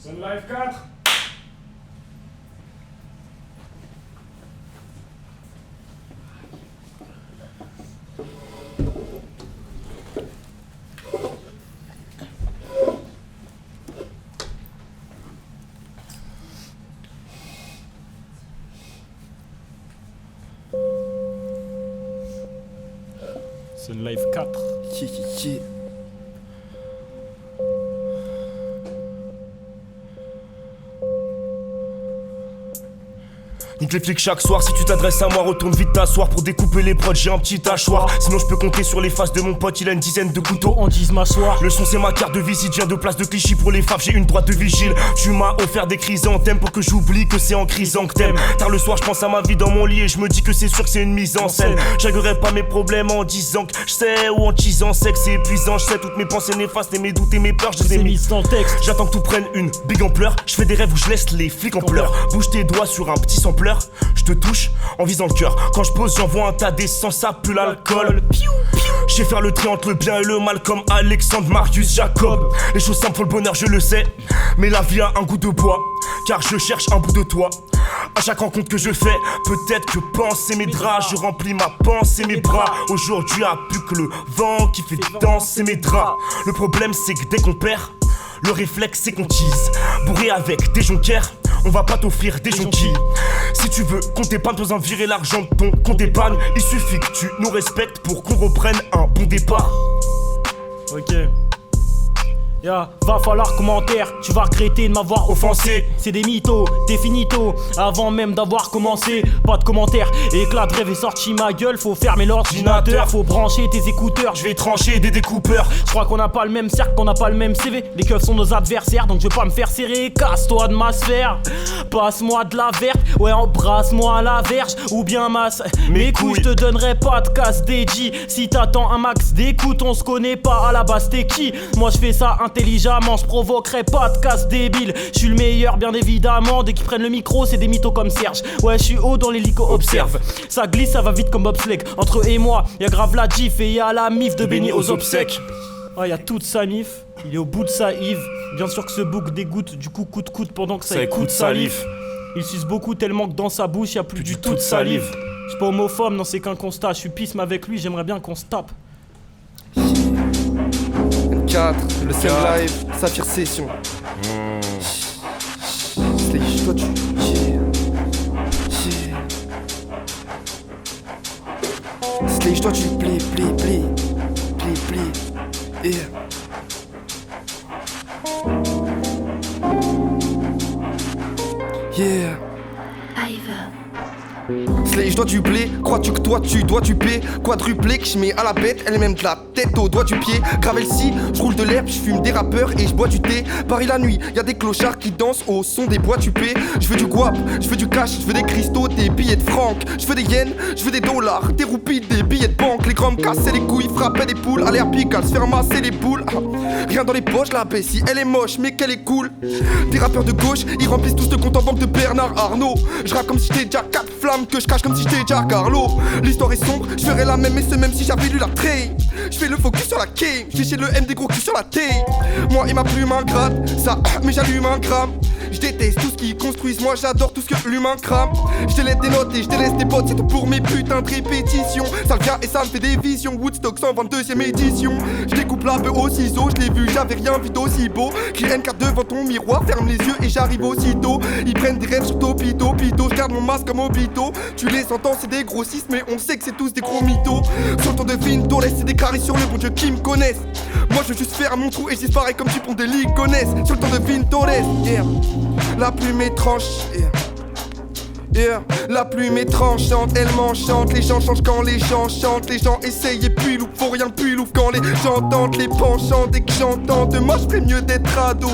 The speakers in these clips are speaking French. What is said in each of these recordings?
Sun Life 4. Sun Life 4. Nique les flics chaque soir, si tu t'adresses à moi, retourne vite t'asseoir pour découper les prods, j'ai un petit hachoir. Sinon je peux compter sur les faces de mon pote, il a une dizaine de couteaux en dise m'asseoir. Le son c'est ma carte de visite, viens de place de Clichy pour les faves, j'ai une droite de vigile. Tu m'as offert des chrysanthèmes pour que j'oublie que c'est en crisant que t'aimes. Tard le soir je pense à ma vie dans mon lit et je me dis que c'est sûr que c'est une mise en scène. J'aguerai pas mes problèmes en disant que je sais ou en teasant sec, c'est épuisant, je sais toutes mes pensées néfastes et mes doutes et mes peurs, je les ai mis dans le texte. J'attends que tout prenne une big ampleur, je fais des rêves où je laisse les flics en pleurs. Bouge tes doigts sur un petit sampleur, je te touche en visant le cœur. Quand je pose j'envoie un tas d'essence, ça pue l'alcool. J'sais faire le tri entre le bien et le mal comme Alexandre, Marius, Jacob. Les choses simples font le bonheur, je le sais, mais la vie a un goût de bois, car je cherche un bout de toi. À chaque rencontre que je fais, peut-être que penser mes draps, je remplis ma pensée, mes bras. Aujourd'hui a plus que le vent qui fait danser mes draps. Le problème c'est que dès qu'on perd, le réflexe c'est qu'on tease. Bourré avec des jonquières, on va pas t'offrir des jonquilles. Si tu veux qu'on t'épargne, t'oses en virer l'argent de ton compte d'épargne. Il suffit que tu nous respectes pour qu'on reprenne un bon départ. Ok. Va falloir commentaire, tu vas regretter de m'avoir offensé. C'est des mythos, t'es finito, avant même d'avoir commencé. Pas de commentaire, éclat de rêve est sorti ma gueule. Faut fermer l'ordinateur, faut brancher tes écouteurs. Je vais trancher des découpeurs. Je crois qu'on n'a pas le même cercle, qu'on n'a pas le même CV. Les keufs sont nos adversaires, donc je vais pas me faire serrer. Casse-toi de ma sphère, passe-moi de la verte. Ouais, embrasse-moi la verge, ou bien masse mes couilles. Je te donnerai pas de casse DJ. Si t'attends un max d'écoute, on se connaît pas à la base, t'es qui? Moi je fais ça intelligemment, je provoquerai pas de casse débile. Je suis le meilleur bien évidemment. Dès qu'ils prennent le micro c'est des mythos comme Serge. Ouais je suis haut dans l'hélico, observe. Ça glisse, ça va vite comme bobsleigh. Entre eux et moi y'a grave la gif et y'a la mif de Benny aux obsèques. Ouais y'a toute sa mif, il est au bout de sa Yves. Bien sûr que ce bouc dégoûte, du coup coûte pendant que ça écoute salive. Il suce beaucoup tellement que dans sa bouche y'a plus du tout de salive. Je suis pas homophobe, non c'est qu'un constat. Je suis pisme avec lui, j'aimerais bien qu'on se tape. 4, le Sun Live, Saphir Session. Sledge, toi tu. Sledge, toi tu play. Yeah. Sledge, dois du blé, crois-tu que toi tu dois du paix? Quadruplé que je mets à la bête, elle est même de la tête au doigt du pied. Gravel si, je roule de l'herbe, je fume des rappeurs et je bois du thé. Paris la nuit, y a des clochards qui dansent au son des bois tupés. Je veux du guap, je veux du cash, je veux des cristaux, des billets de francs. Je veux des yens, je veux des dollars, des roupies, des billets de banque. Les grands me cassaient les couilles, frappaient des poules, à l'air pical, se faire masser les boules. Rien dans les poches, la baie si elle est moche, mais qu'elle est cool. Des rappeurs de gauche, ils remplissent tous le compte en banque de Bernard Arnault. Je rappe comme si j'étais déjà 4 flammes, que je cache comme si j'étais déjà Carlo. L'histoire est sombre, je ferais la même, mais c'est même si j'avais lu la train. Je fais le focus sur la game, j'ai chez le M des gros culs sur la taille. Moi et ma plume ingrate, ça mais j'allume un gramme. Je déteste tout ce qu'ils construisent, moi j'adore tout ce que l'humain crame. Je te laisse des notes et je te laisse des potes, c'est tout pour mes putains de répétitions. Ça vient et ça me fait des visions, Woodstock 122ème édition. Je découpe la bœuf au ciseau, je l'ai vu, j'avais rien vu d'aussi beau. Crie N4 devant ton miroir, ferme les yeux et j'arrive aussitôt. Ils prennent des rêves sur Topito, je garde mon masque comme Obito. Tu les entends, c'est des grossistes, mais on sait que c'est tous des gros mythos. Sur le temps de Vinto, laisse des carrés sur le bon Dieu qui me connaissent. Moi je veux juste faire mon trou et j'y pareil comme du pont des ligues connaissent. Sur le temps de Vinto, yeah. La plume est tranche, yeah. La plume est tranchante, elle m'enchante. Les gens changent quand les gens chantent. Les gens essayent et puis loupent, faut rien puis loupent quand les gens tentent. Les penchants dès que j'entends de moi je ferais mieux d'être ado.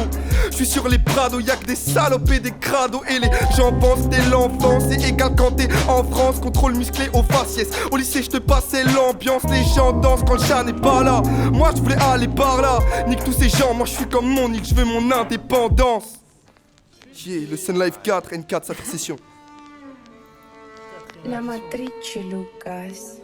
Je suis sur les prados, y'a que des salopes et des crados. Et les gens pensent dès l'enfance, c'est égal quand t'es en France. Contrôle musclé au faciès. Au lycée je te passais l'ambiance. Les gens dansent quand le chat n'est pas là. Moi je voulais aller par là. Nique tous ces gens, moi je suis comme mon nique, je veux mon indépendance. Yeah, le Sun Life 4, N4, sa session. La matrice Lucas.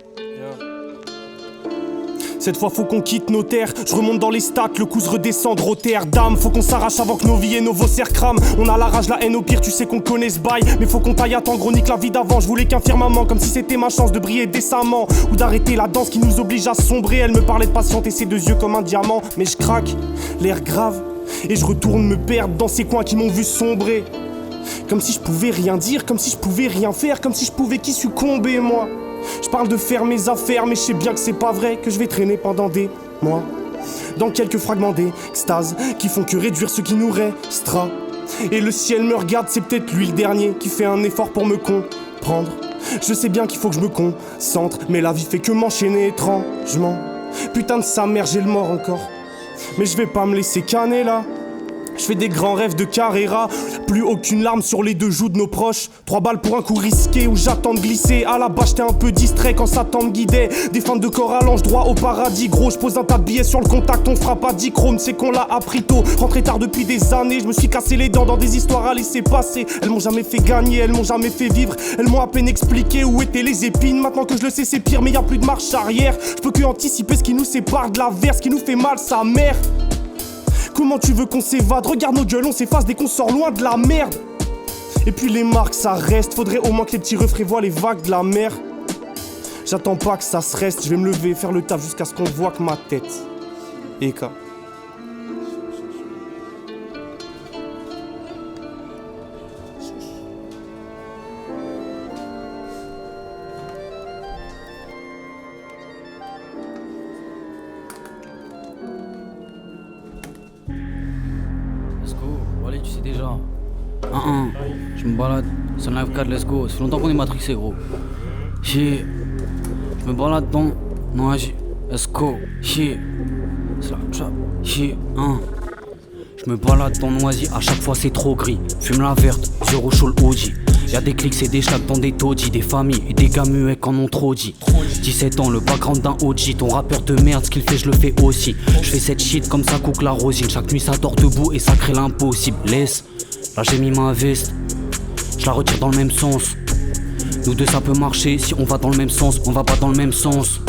Cette fois faut qu'on quitte nos terres. Je remonte dans les stats, le coup se redescend de Rotterdam. Faut qu'on s'arrache avant que nos vies et nos vocères crament. On a la rage, la haine, au pire tu sais qu'on connaît ce bail. Mais faut qu'on taille à temps, gros nique la vie d'avant. Je voulais qu'un firmament, comme si c'était ma chance de briller décemment. Ou d'arrêter la danse qui nous oblige à sombrer. Elle me parlait de patienter ses deux yeux comme un diamant. Mais je craque, l'air grave. Et je retourne me perdre dans ces coins qui m'ont vu sombrer. Comme si je pouvais rien dire, comme si je pouvais rien faire. Comme si je pouvais qu'y succomber moi. Je parle de faire mes affaires, mais je sais bien que c'est pas vrai. Que je vais traîner pendant des mois dans quelques fragments d'extase qui font que réduire ce qui nous restera. Et le ciel me regarde, c'est peut-être lui le dernier qui fait un effort pour me comprendre. Je sais bien qu'il faut que je me concentre, mais la vie fait que m'enchaîner étrangement. Putain de sa mère, j'ai le mort encore. Mais je vais pas me laisser canner là. Je fais des grands rêves de Carrera. Plus aucune larme sur les deux joues de nos proches. 3 balles pour un coup risqué où j'attends de glisser. À la base j'étais un peu distrait quand Satan me guidait. Des fans de corps allongent droit au paradis. Gros, je pose un tas de billets sur le contact. On fera pas dichrome, c'est qu'on l'a appris tôt. Rentré tard depuis des années. Je me suis cassé les dents dans des histoires à laisser passer. Elles m'ont jamais fait gagner, elles m'ont jamais fait vivre. Elles m'ont à peine expliqué où étaient les épines. Maintenant que je le sais c'est pire, mais y a plus de marche arrière. Je peux que anticiper ce qui nous sépare de la verse, ce qui nous fait mal, sa mère. Comment tu veux qu'on s'évade? Regarde nos gueules, on s'efface dès qu'on sort loin de la merde. Et puis les marques ça reste. Faudrait au moins que les petits refrains voient les vagues de la mer. J'attends pas que ça se reste. Je vais me lever, faire le taf jusqu'à ce qu'on voit que ma tête. Eka. Let's go, bon, allez, tu sais déjà. 1-1, je me balade, c'est un live 4, let's go. Ça fait longtemps qu'on est matrixé, gros. Shit, je me balade dans Noaji, let's go. Shit, c'est la trap. Shit, je me balade dans Noisy, à chaque fois c'est trop gris. Fume la verte, zéro chaud le OG. Y'a des clics et des schlags dans des taudis. Des familles et des gars muets qu'en ont trop dit. 17 ans, le background d'un OG. Ton rappeur de merde, ce qu'il fait je le fais aussi. Je fais cette shit comme ça cook la rosine. Chaque nuit ça dort debout et ça crée l'impossible. Laisse, là j'ai mis ma veste, je la retire dans le même sens. Nous deux ça peut marcher si on va dans le même sens. On va pas dans le même sens.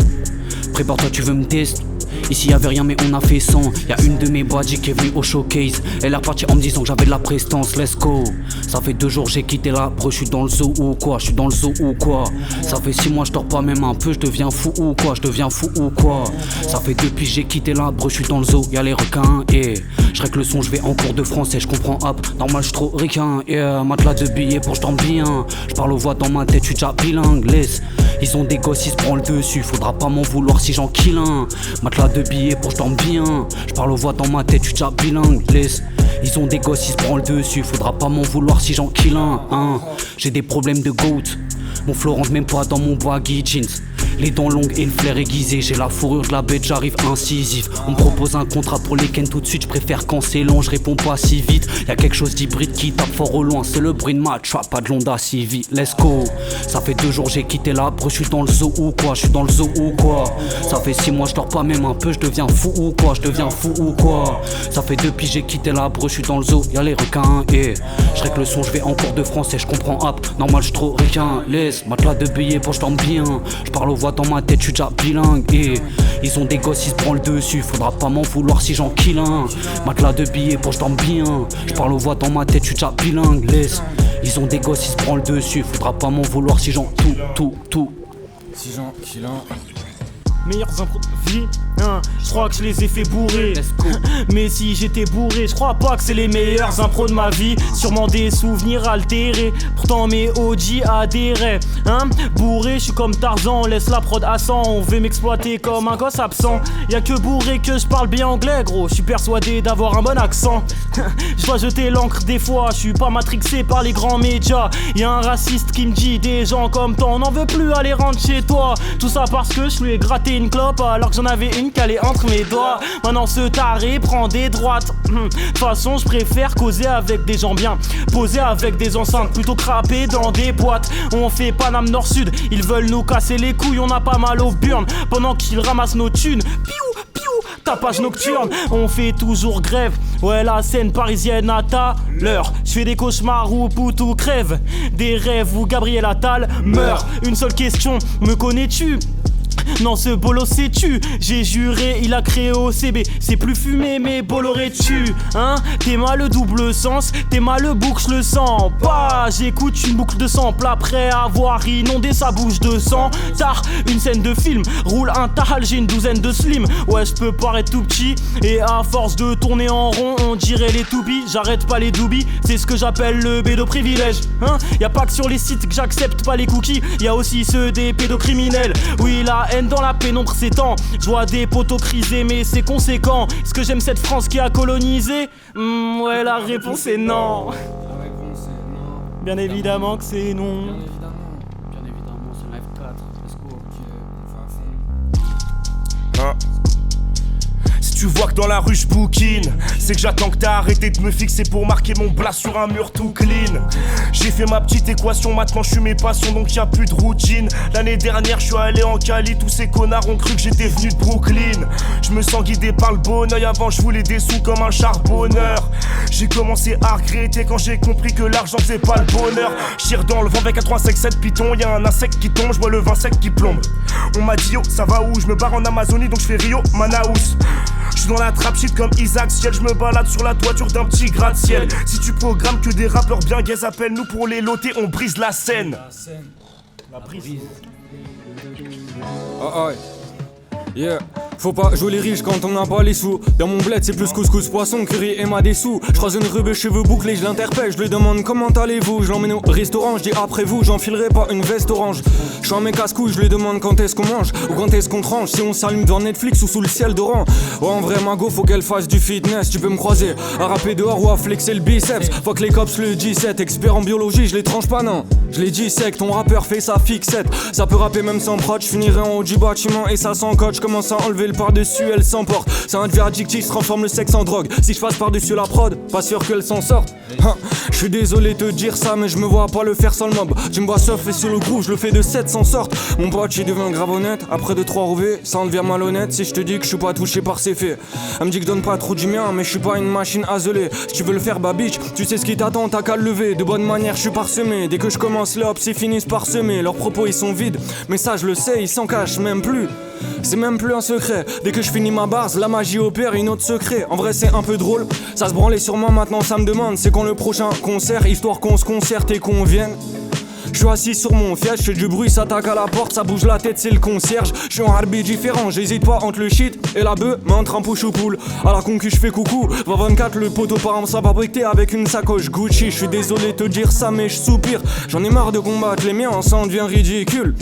Prépare-toi tu veux me tester. Ici y'avait rien mais on a fait 100. Y'a une de mes badges qui est venue au showcase. Elle est repartie en me disant que j'avais de la prestance. Let's go. Ça fait 2 jours j'ai quitté la bro. J'suis dans le zoo ou quoi, j'suis dans le zoo ou quoi. Ça fait 6 mois j'dors pas même un peu. J'deviens fou ou quoi, j'deviens fou ou quoi. Ça fait depuis j'ai quitté la bro. J'suis dans le zoo, y'a les requins et j'règle le son, j'vais en cours de français. J'comprends hop, normal j'suis trop ricain. Yeah, matelas de billets pour j'dorme bien. J'parle aux voix dans ma tête, j'suis déjà bilingue. Laisse, ils ont des gosses, ils se prennent le dessus. Faudra pas m'en vouloir si j'en kill un. Matelas de billets pour j'dorme bien. J'parle aux voix dans ma tête, j'suis déjà bilingue. Laisse, ils ont des gosses, ils se prennent le dessus. Faudra pas m'en vouloir si j'en kill un. J'ai des problèmes de goat. Mon flow rentre même pas dans mon baggy jeans. Les dents longues et le flair aiguisé. J'ai la fourrure de la bête, j'arrive incisif. On me propose un contrat pour les ken tout de suite. J'préfère quand c'est long, j'réponds pas si vite. Y'a quelque chose d'hybride qui tape fort au loin. C'est le bruit de match, pas de l'Honda Civic. Let's go. Ça fait 2 jours j'ai quitté la bro. J'suis dans le zoo ou quoi, j'suis dans le zoo ou quoi. Ça fait 6 mois j'dors pas même un peu. J'deviens fou ou quoi, j'deviens fou ou quoi. Ça fait depuis j'ai quitté la bro. J'suis dans le zoo, y'a les requins et j'règle le son, j'vais en cours de français. J'comprends hop, normal j'suis trop ricain. Laisse, matelas de billets pour j'dorme bien. J'parle aux voix dans ma tête, j'suis déjà bilingue et ils ont des gosses, ils se prennent le dessus. Faudra pas m'en vouloir si j'en kill un. Matelas de billets pour j'dorme bien. J'parle aux voix dans ma tête, j'suis déjà bilingue. Laisse, ils ont des gosses, ils se prennent le dessus. Faudra pas m'en vouloir si j'en tout. Si j'en kill un. Meilleurs impros de vie, je crois que je les ai fait bourrer. Mais si j'étais bourré, je crois pas que c'est les meilleurs impros de ma vie. Sûrement des souvenirs altérés, pourtant mes OG adhéraient. Bourré, je suis comme Tarzan, on laisse la prod à 100. On veut m'exploiter comme un gosse absent. Y'a que bourré que je parle bien anglais, gros. Je suis persuadé d'avoir un bon accent. Je dois jeter l'encre des fois, je suis pas matrixé par les grands médias. Y'a un raciste qui me dit des gens comme toi, on n'en veut plus aller rentrer chez toi. Tout ça parce que je lui ai gratté une clope alors que j'en avais une calée entre mes doigts. Maintenant ce taré prend des droites. De toute façon je préfère causer avec des gens bien, poser avec des enceintes plutôt craper dans des boîtes. On fait Paname Nord-Sud, ils veulent nous casser les couilles, on a pas mal au burn pendant qu'ils ramassent nos thunes. Piou, piou, tapage nocturne, on fait toujours grève. Ouais, la scène parisienne à ta l'heure. Je fais des cauchemars où Poutou crève, des rêves où Gabriel Attal meurt. Une seule question, me connais-tu? Non, ce bolo c'est tu. J'ai juré, il a créé OCB. C'est plus fumé, mais Bolloré tu. Hein? T'es mal le double sens, t'es mal le boucle, je le sens pas. J'écoute une boucle de sample après avoir inondé sa bouche de sang. Tard, une scène de film, roule un tahal, j'ai une douzaine de slim. Ouais, je peux paraître tout petit. Et à force de tourner en rond, on dirait les toupies. J'arrête pas les doubis, c'est ce que j'appelle le pédoprivilège. Hein? Y'a pas que sur les sites que j'accepte pas les cookies, y'a aussi ceux des pédocriminels. Oui, la haine dans la pénombre s'étend. Je vois des poteaux criser, mais c'est conséquent. Est-ce que j'aime cette France qui a colonisé? Ouais, la réponse est non. Bien évidemment que c'est non. Bien évidemment, c'est Live 4. Let's go. Hein? Si tu vois que dans la rue je bouquine, c'est que j'attends que t'as arrêté de me fixer pour marquer mon blast sur un mur tout clean. J'ai fait ma petite équation, maintenant je suis mes passions, donc y'a plus de routine. L'année dernière je suis allé en Cali, tous ces connards ont cru que j'étais venu de Brooklyn. Je me sens guidé par le bon oeil, avant je voulais des sous comme un charbonneur. J'ai commencé à regretter quand j'ai compris que l'argent c'est pas le bonheur. J'tire dans le vent avec un 357 Python, y'a un insecte qui tombe, j'vois le vin sec qui plombe. On m'a dit yo, ça va où? Je me barre en Amazonie donc je fais Rio, Manaus. J'suis dans la trap shit comme Isaac Ciel, j'me balade sur la toiture d'un petit gratte-ciel. Si tu programmes que des rappeurs bien gays, appelle-nous pour les loter, on brise la scène. La brise. Ah ouais. Yeah, faut pas jouer les riches quand on n'a pas les sous. Dans mon bled c'est plus couscous poisson, curry et ma des sous. Je croise une rue cheveux bouclés, je l'interpelle, je lui demande comment allez-vous. Je l'emmène au restaurant, je dis après vous, j'enfilerai pas une veste orange. Je suis en mes casse-couilles, je lui demande quand est-ce qu'on mange ou quand est-ce qu'on tranche. Si on s'allume devant Netflix ou sous le ciel d'Oran. Ouais, en vrai ma go faut qu'elle fasse du fitness. Tu peux me croiser à rapper dehors ou à flexer le biceps. Faut que les cops le 17, expert en biologie, je les tranche pas non. Je les dissecte, ton rappeur fait sa fixette. Ça peut rapper même sans prod, je finirai en haut du bâtiment et ça sans coach. Commence à enlever le par-dessus, elle s'emporte. C'est un devient addictif, se transforme le sexe en drogue. Si je passe par-dessus la prod, pas sûr qu'elle s'en sorte. Je suis désolé de te dire ça, mais je me vois pas le faire sans le mob. Tu me vois surfer sur le groove, je le fais de 7 sans sorte. Mon pote, il devient grave honnête. Après 2-3 rouvées, ça en devient malhonnête. Si je te dis que je suis pas touché par ses faits. Elle me dit que donne pas trop du mien, mais je suis pas une machine à zeler. Si tu veux le faire, bah bitch, tu sais ce qui t'attend, t'as qu'à le lever. De bonne manière, je suis parsemé. Dès que je commence l'op, ils finissent par semer. Leurs propos, ils sont vides, mais ça, je le sais, ils s'en cachent même plus. C'est même plus un secret. Dès que je finis ma base, la magie opère une autre secret. En vrai c'est un peu drôle, ça se branlait sur moi maintenant ça me demande. C'est quand le prochain concert, histoire qu'on se concerte et qu'on vienne. Je suis assis sur mon fiège, je fais du bruit, ça taque à la porte, ça bouge la tête, c'est le concierge. Je suis en harbi différent, j'hésite pas entre le shit et la bœuf, mais entre un push ou poule. À la concu, je fais coucou. 24, le poteau par exemple, ça va briquer avec une sacoche Gucci. Je suis désolé de te dire ça, mais je soupire. J'en ai marre de combattre les miens, ça en devient ridicule.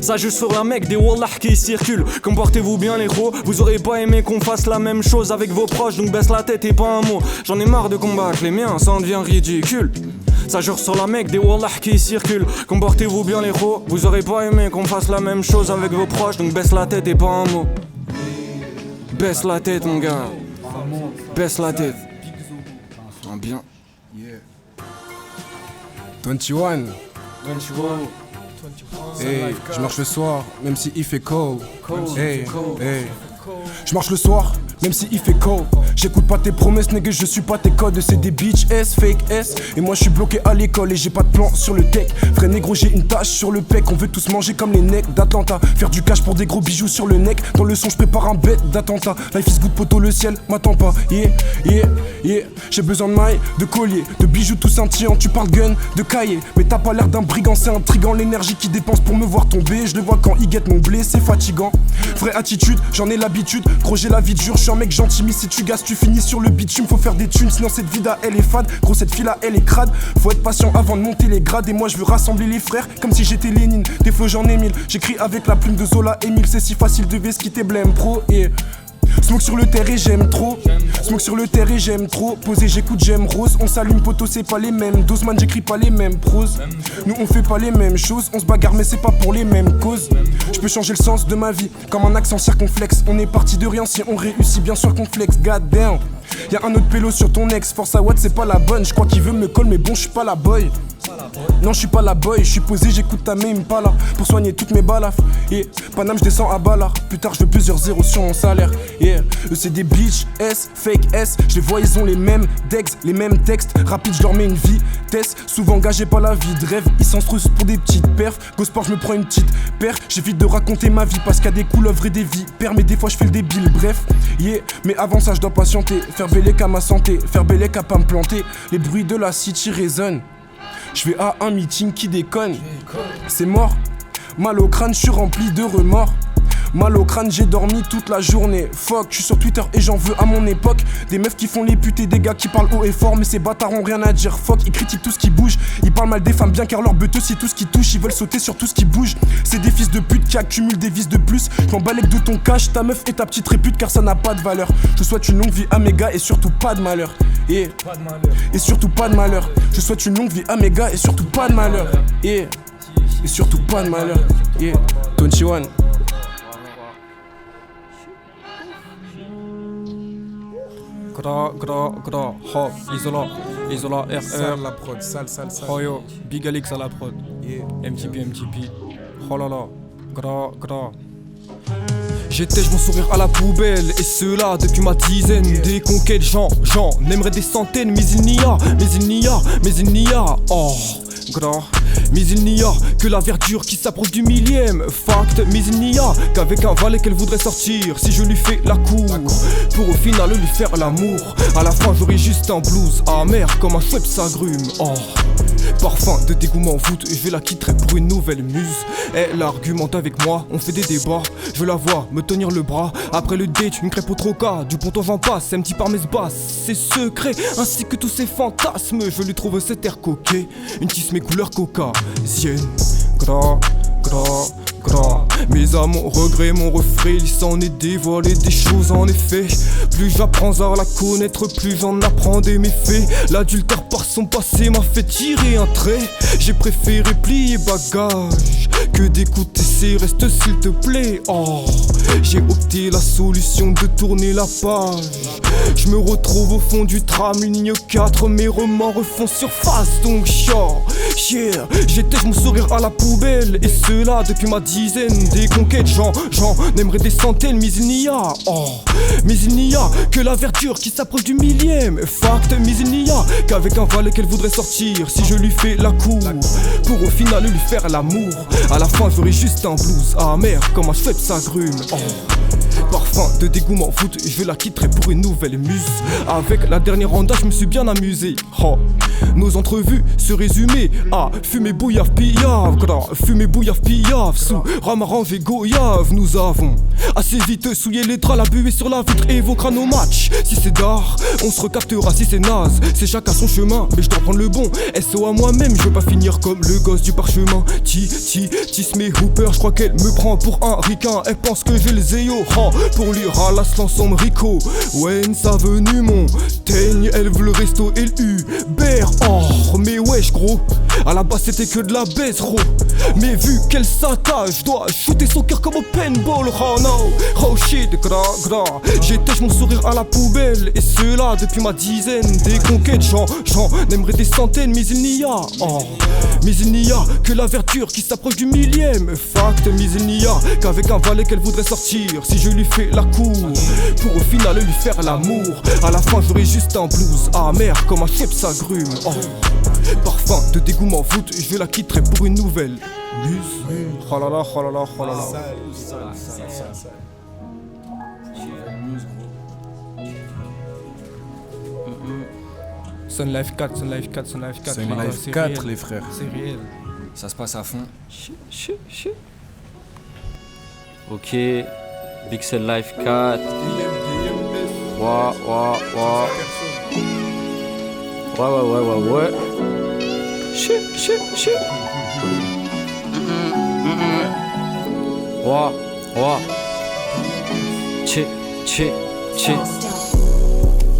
Ça juste sur la mec, des wallah qui circulent. Comportez-vous bien les gros, vous aurez pas aimé qu'on fasse la même chose avec vos proches, donc baisse la tête et pas un mot. J'en ai marre de combattre les miens, ça en devient ridicule. Ça jure sur la mec, des wallah qui circulent. Comportez-vous bien les gros, vous aurez pas aimé qu'on fasse la même chose avec vos proches, donc baisse la tête et pas un mot. Baisse la tête mon gars. Baisse la tête. Bien. 21. Hey, je marche le soir, même si il fait cold. Hey, hey. Je marche le soir, même si il fait cold. J'écoute pas tes promesses, nigga, je suis pas tes codes. C'est des bitch S, fake S. Et moi je suis bloqué à l'école et j'ai pas de plan sur le tech. Frère négro, j'ai une tache sur le pec. On veut tous manger comme les necks d'Atlanta. Faire du cash pour des gros bijoux sur le neck. Dans le son, je prépare un bête d'attentat. Life is good, poteau, le ciel m'attend pas. Yeah, yeah, yeah. J'ai besoin de mailles, de colliers, de bijoux tout scintillants. Tu parles gun, de cahier. Mais t'as pas l'air d'un brigand, c'est intriguant. L'énergie qui dépense pour me voir tomber. Je le vois quand il guette mon blé, c'est fatigant. Vraie attitude, j'en ai l'habitude. Gros, j'ai la vie dure, je suis un mec gentil. Mais si tu gasses, tu finis sur le bitume. Faut faire des thunes, sinon cette vie là elle est fade. Gros, cette fille là elle est crade. Faut être patient avant de monter les grades. Et moi je veux rassembler les frères comme si j'étais Lénine. Des flots j'en ai 1000. J'écris avec la plume de Zola Emile. C'est si facile de quitter blême pro. Et smoke sur le terre et j'aime trop. Smoke sur le terre et j'aime trop. Posé j'écoute j'aime rose. On s'allume poteau c'est pas les mêmes doses. Man j'écris pas les mêmes proses. Nous on fait pas les mêmes choses. On se bagarre mais c'est pas pour les mêmes causes. Je peux changer le sens de ma vie comme un accent circonflexe. On est parti de rien si on réussit bien sûr qu'on flex. God damn. Y'a un autre pélo sur ton ex, force à Watt c'est pas la bonne. Je crois qu'il veut me call mais bon je suis pas la boy. Non je suis pas la boy, je suis posé, j'écoute ta main pas là pour soigner toutes mes balafres. Et Paname je descends à Ballard. Plus tard je veux plusieurs zéros sur mon salaire. Eux c'est des bitch S, fake S. Je les vois ils ont les mêmes decks, les mêmes textes. Rapide je leur mets une vitesse. Souvent engagé par la vie de rêve. Ils s'enstruisent pour des petites perfs. Go sport je me prends une petite paire. J'évite de raconter ma vie parce qu'il y a des couleuvres et des vies. Mais des fois je fais le débile, bref. Mais avant ça je dois patienter. Faire bellec à ma santé, faire bellec à pas me planter. Les bruits de la city résonnent. Je vais à un meeting qui déconne. C'est mort. Mal au crâne, je suis rempli de remords. Mal au crâne, j'ai dormi toute la journée. Fuck, je suis sur Twitter et j'en veux à mon époque. Des meufs qui font les putes et des gars qui parlent haut et fort. Mais ces bâtards ont rien à dire. Fuck, ils critiquent tout ce qui bouge. Ils parlent mal des femmes bien car leur beuteux c'est tout ce qui touche. Ils veulent sauter sur tout ce qui bouge. C'est des fils de pute qui accumulent des vices de plus. Je m'en balèque de ton cash, ta meuf et ta petite répute car ça n'a pas de valeur. Je souhaite une longue vie à mes gars et surtout pas de malheur. Et surtout pas de malheur. Je souhaite une longue vie à mes gars et surtout pas de malheur. Et surtout pas de malheur. 21. Gra, hop, Isola, RR. Sale la prod, sale. Oh yo, Big Alex à la prod. MTP. Oh là là, gra. J'étais mon sourire à la poubelle, et cela depuis ma dizaine. Des conquêtes, j'en aimerais des centaines, mais il n'y a, oh, gras. Mais il n'y a que la verdure qui s'approche du millième. Fact, mais il n'y a qu'avec un valet qu'elle voudrait sortir. Si je lui fais la cour, pour au final lui faire l'amour. À la fin j'aurai juste un blues amer comme un chouette s'agrume. Oh, parfum de dégoût m'envoûte, je la quitterai pour une nouvelle muse. Elle argumente avec moi, on fait des débats. Je la vois me tenir le bras. Après le date, une crêpe au troca. Du ponton j'en passe, un petit parmès basse. Ses secrets, ainsi que tous ses fantasmes. Je lui trouve cet air coquet. Une tisse mes couleurs coca. Zienne, gras. Mes âmes, mon regret, mon refrain, il s'en est dévoilé des choses en effet. Plus j'apprends à la connaître, plus j'en apprends des méfaits. L'adultère par son passé m'a fait tirer un trait. J'ai préféré plier bagage que d'écouter ses restes s'il te plaît. Oh, j'ai opté la solution de tourner la page. Je me retrouve au fond du tram, ligne 4, mes remords refont surface. Donc yeah, j'étais mon sourire à la poubelle, et cela depuis ma dizaine. Des conquêtes, j'en aimerais des centaines, mais il n'y a, oh, mais il n'y a que la verdure qui s'approche du millième. Fact, mais il n'y a qu'avec un valet qu'elle voudrait sortir. Si je lui fais la cour, pour au final lui faire l'amour. À la fin j'aurai juste un blues amer comme un chouette s'agrume. Oh, parfum de dégoût m'envoûte, je la quitterai pour une nouvelle muse. Avec la dernière ronda, je me suis bien amusé. Oh, nos entrevues se résumaient à fumer bouillave piave, fumer bouillave piave sous ramarange et goyave. Nous avons assez vite souillé les draps, la buée sur la vitre évoquera nos matchs. Si c'est d'art, on se recaptera. Si c'est naze, c'est chacun son chemin, mais je dois prendre le bon. SO à moi-même, je veux pas finir comme le gosse du parchemin. Tis mes hooper, je crois qu'elle me prend pour un ricain. Elle pense que j'ai le zéo, oh, pour lui ralasse l'ensemble Rico. When ça venu mon teigne, elle veut le resto et l'Uber. Oh, mais wesh gros, à la base c'était que de la baisse gros. Mais vu qu'elle s'attache, je dois shooter son cœur comme au paintball. Oh no, oh shit, gras. J'étais mon sourire à la poubelle, et cela depuis ma dizaine. Des conquêtes, j'en aimerais des centaines, mais il n'y a, oh, mais il n'y a que la verdure qui s'approche du millième. Fact, mais il n'y a qu'avec un valet qu'elle voudrait sortir. Si je lui fais la cour, pour au final lui faire l'amour. À la fin j'aurai juste un blues amer comme un chef s'agrume. Oh, parfum de dégoût m'envoûte, je vais la quitterai pour une nouvelle muse. Oh là là. Sun Life 4. C'est une Life 4 les frères. C'est réel. Ça se passe à fond. Ok, Pixel Life 4. Ouais. Shit. Tché.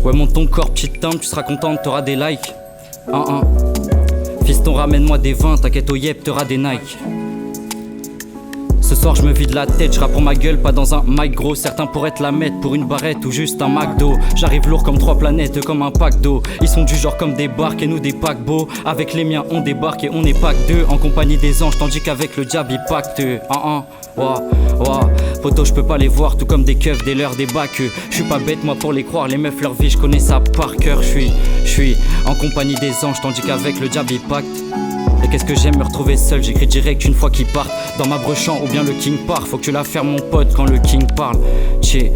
Ouais, monte ton corps, petite timbre, tu seras contente, t'auras des likes. Fiston, ramène-moi des 20, t'inquiète au yep, t'auras des Nike. Ce Ce soir je me vide la tête, je rappe pour ma gueule, pas dans un mic gros. Certains pourraient te la mettre pour une barrette ou juste un McDo. J'arrive lourd comme 3 planètes, comme un pack d'eau. Ils sont du genre comme des barques et nous des paquebots. Avec les miens on débarque et on n'est pas que deux. En compagnie des anges, tandis qu'avec le diable il pacte. Poto, je peux pas les voir, tout comme des keufs, des leurs, des bacs. Je suis pas bête moi pour les croire, les meufs leur vie, je connais ça par cœur. Je suis en compagnie des anges, tandis qu'avec le diable il pacte. Et qu'est-ce que j'aime me retrouver seul, j'écris direct une fois qu'il part. Dans ma brechant ou bien le king part. Faut que tu la fermes mon pote quand le king parle. Je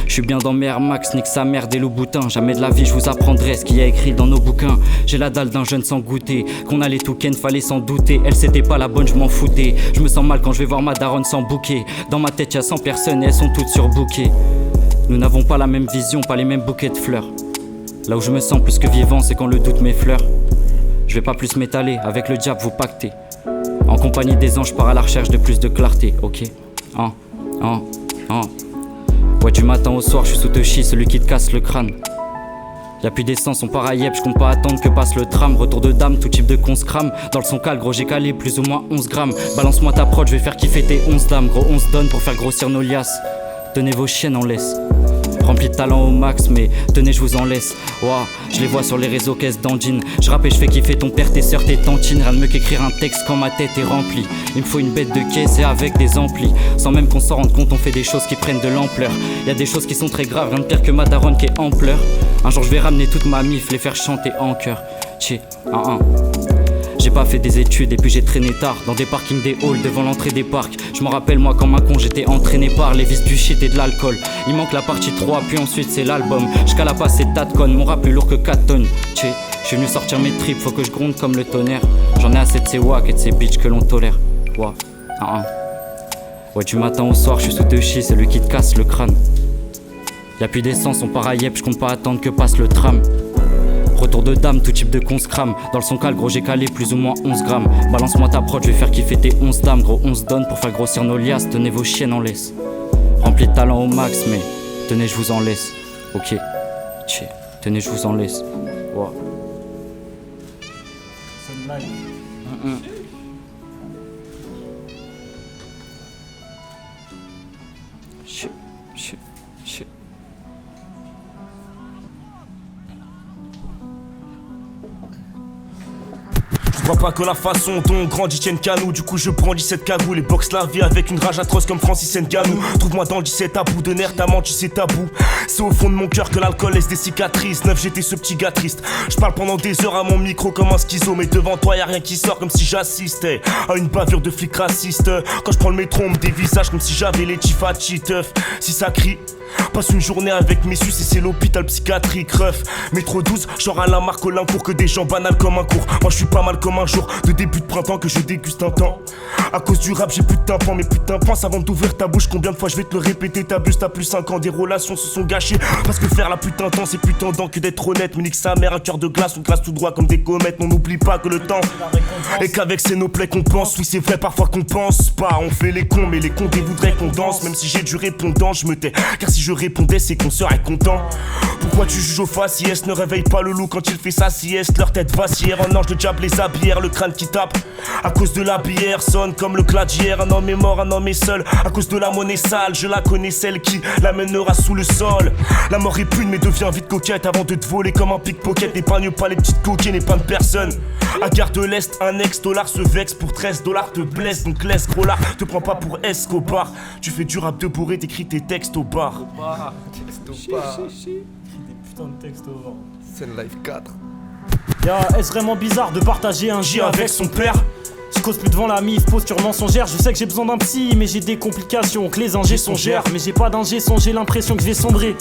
suis bien dans mes Air Max, nique sa mère des loups boutins. Jamais de la vie je vous apprendrai ce qu'il y a écrit dans nos bouquins. J'ai la dalle d'un jeune sans goûter, qu'on allait tout ken, fallait s'en douter. Elle c'était pas la bonne, je m'en foutais. Je me sens mal quand je vais voir ma daronne sans bouquet. Dans ma tête y'a 100 personnes et elles sont toutes surbookées. Nous n'avons pas la même vision, pas les mêmes bouquets de fleurs. Là où je me sens plus que vivant, c'est quand le doute m'effleure. Je vais pas plus m'étaler, avec le diable vous pactez. En compagnie des anges, je pars à la recherche de plus de clarté, ok. Ouais, du matin au soir, je suis sous Touchy, celui qui te casse le crâne. Y'a plus d'essence, on part à Yep, je compte pas attendre que passe le tram. Retour de dame, tout type de con se crame. Dans le son cal, gros j'ai calé plus ou moins 11 grammes. Balance-moi ta prod, je vais faire kiffer tes 11 dames. Gros on se donne pour faire grossir nos liasses. Tenez vos chiennes en laisse. Rempli de talent au max, mais tenez, je vous en laisse. Ouah, je les vois sur les réseaux caisse d'Andine. Je rappe et je fais kiffer ton père, tes sœurs, tes tantines. Rien de mieux qu'écrire un texte quand ma tête est remplie. Il me faut une bête de caisse et avec des amplis. Sans même qu'on s'en rende compte, on fait des choses qui prennent de l'ampleur. Y'a des choses qui sont très graves, rien de pire que ma daronne qui est en pleurs. Un jour je vais ramener toute ma mif, les faire chanter en chœur. J'ai pas fait des études et puis j'ai traîné tard dans des parkings, des halls, devant l'entrée des parcs. Je m'en rappelle moi quand ma con j'étais entraîné par les vices du shit et de l'alcool. Il manque la partie 3 puis ensuite c'est l'album. J'cala pas ces tas de connes, mon rap plus lourd que 4 tonnes. Je suis venu sortir mes tripes, faut que je gronde comme le tonnerre. J'en ai assez de ces wack et de ces bitches que l'on tolère. Ouais, du matin au soir je suis sous Touchy, celui qui te casse le crâne. Y'a plus d'essence, on part à Yep, je compte pas attendre que passe le tram. Retour de dame, tout type de con se crame. Dans le son cal, gros j'ai calé plus ou moins 11 grammes. Balance-moi ta prod, je vais faire kiffer tes 11 dames. Gros on se donne pour faire grossir nos liasses. Tenez vos chiennes en laisse. Rempli de talent au max, mais tenez je vous en laisse. Ok, tenez je vous en laisse. Wow. Shit. Je vois pas que la façon dont on grandit tienne qu'à nous. Du coup je brandis cette cagoule et boxe la vie avec une rage atroce comme Francis Ngannou. Trouve-moi dans le 17 à bout de nerfs, t'as menti c'est tabou. C'est au fond de mon cœur que l'alcool laisse des cicatrices. 9 j'étais ce petit gars triste. Je parle pendant des heures à mon micro comme un schizo. Mais devant toi y'a rien qui sort comme si j'assistais à une bavure de flics racistes. Quand je prends le métro on me dévisage comme si j'avais les tifachis teuf. Si ça crie, passe une journée avec mes suces et c'est l'hôpital psychiatrique ref. Métro 12, genre à la marque Olincourt, que des gens banals comme un cours. Moi je suis pas mal comme un jour de début de printemps que je déguste un temps. À cause du rap j'ai plus de tympan, mais putain pense avant d'ouvrir ta bouche. Combien de fois je vais te le répéter, t'abuses, t'as plus 5 ans. Des relations se sont gâchées parce que faire la putain de temps c'est plus tendant que d'être honnête. Mais nique sa mère, un cœur de glace, on glace tout droit comme des comètes. On n'oublie pas que le temps et qu'avec c'est nos plaies qu'on pense. Oui c'est vrai parfois qu'on pense pas, on fait les cons mais les condés voudraient qu'on danse. Même si j'ai du répondant je me tais, car si je répondais c'est qu'on serait content. Pourquoi tu juges aux faciès, ne réveille pas le loup quand il fait sa sieste. Leur tête vacille, un ange de diable les habillère. Le crâne qui tape à cause de la bière sonne comme le gladiaire. Un homme est mort, un homme est seul à cause de la monnaie sale. Je la connais celle qui l'amènera sous le sol. La mort est pune mais devient vite coquette avant de te voler comme un pickpocket. N'épargne pas les petites coquines et pas de personne. À Gare de l'Est, un ex-dollar se vexe pour 13 $, te blesse donc laisse gros lard. Te prends pas pour Escobar. Tu fais du rap de bourré, t'écris tes textes au bar. Des putains de textes au vent. Scène Live 4. Est-ce vraiment bizarre de partager un J avec son père? Je cause plus devant la mif, posture mensongère. Je sais que j'ai besoin d'un psy, mais j'ai des complications, que les ingés sont gèrent. Mais j'ai pas d'ingé son, j'ai l'impression que je vais sombrer.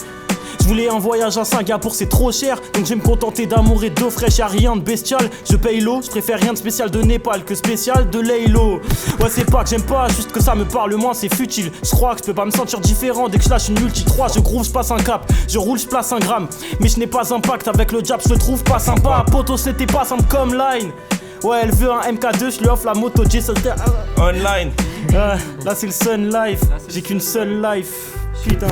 Je voulais un voyage à Singapour, c'est trop cher. Donc je vais me contenter d'amour et d'eau fraîche, y'a rien de bestial. Je paye l'eau, je préfère rien de spécial de Népal que spécial de Laylo. Ouais c'est pas que j'aime pas, juste que ça me parle moins, c'est futile. Je crois que je peux pas me sentir différent dès que je lâche une multi 3. Je groove, je passe un cap, je roule, je place un gramme. Mais je n'ai pas un pacte avec le diable, je le trouve pas sympa. Poto c'était pas simple comme line. Ouais elle veut un MK2, je lui offre la moto J-Solter. Online. Là c'est le Sun Life, j'ai qu'une seule life. Putain.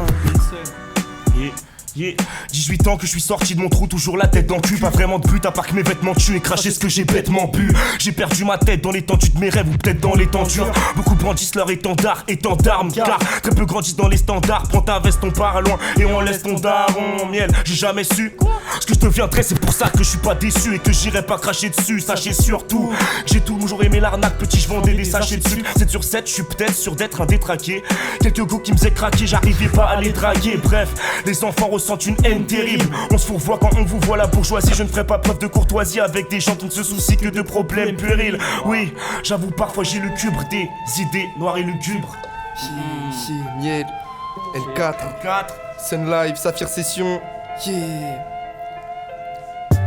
Yeah. 18 ans que je suis sorti de mon trou, toujours la tête dans le cul. Pas vraiment de but à part que mes vêtements tuent et cracher ce que j'ai bêtement bu. J'ai perdu ma tête dans l'étendue de mes rêves ou peut-être dans l'étendure. Beaucoup brandissent leur étendard, étant d'armes. Car très peu grandissent dans les standards. Prends ta veste, on part loin et on laisse ton daron. Miel, j'ai jamais su ce que je deviendrais, c'est pour ça que je suis pas déçu et que j'irai pas cracher dessus. Sachez surtout, j'ai toujours aimé l'arnaque, petit je vendais des sachets de sucre. 7 sur 7, je suis peut-être sûr d'être un détraqué. Quelques goûts qui me faisaient craquer, j'arrivais pas à les draguer. Bref, les enfants ressentent une haine terrible. On se fourvoie quand on vous voit la bourgeoisie. Je ne ferai pas preuve de courtoisie avec des gens qui ne se soucient que de problèmes puérils. Oui, j'avoue parfois j'ai le cubre des idées noires et lugubres. Miel, N4, Sun Live, Saphir Session, yeah.